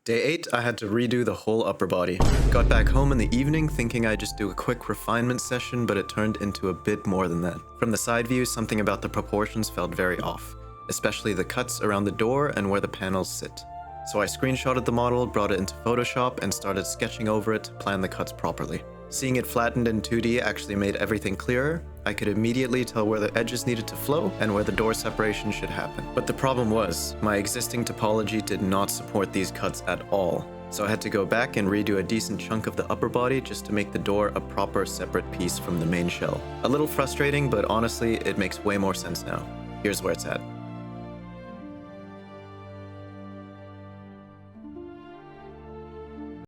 Day 8, I had to redo the whole upper body. Got back home in the evening thinking I'd just do a quick refinement session, but it turned into a bit more than that. From the side view, something about the proportions felt very off, especially the cuts around the door and where the panels sit. So I screenshotted the model, brought it into Photoshop, and started sketching over it to plan the cuts properly. Seeing it flattened in 2D actually made everything clearer. I could immediately tell where the edges needed to flow and where the door separation should happen. But the problem was, my existing topology did not support these cuts at all. So I had to go back and redo a decent chunk of the upper body just to make the door a proper separate piece from the main shell. A little frustrating, but honestly, it makes way more sense now. Here's where it's at.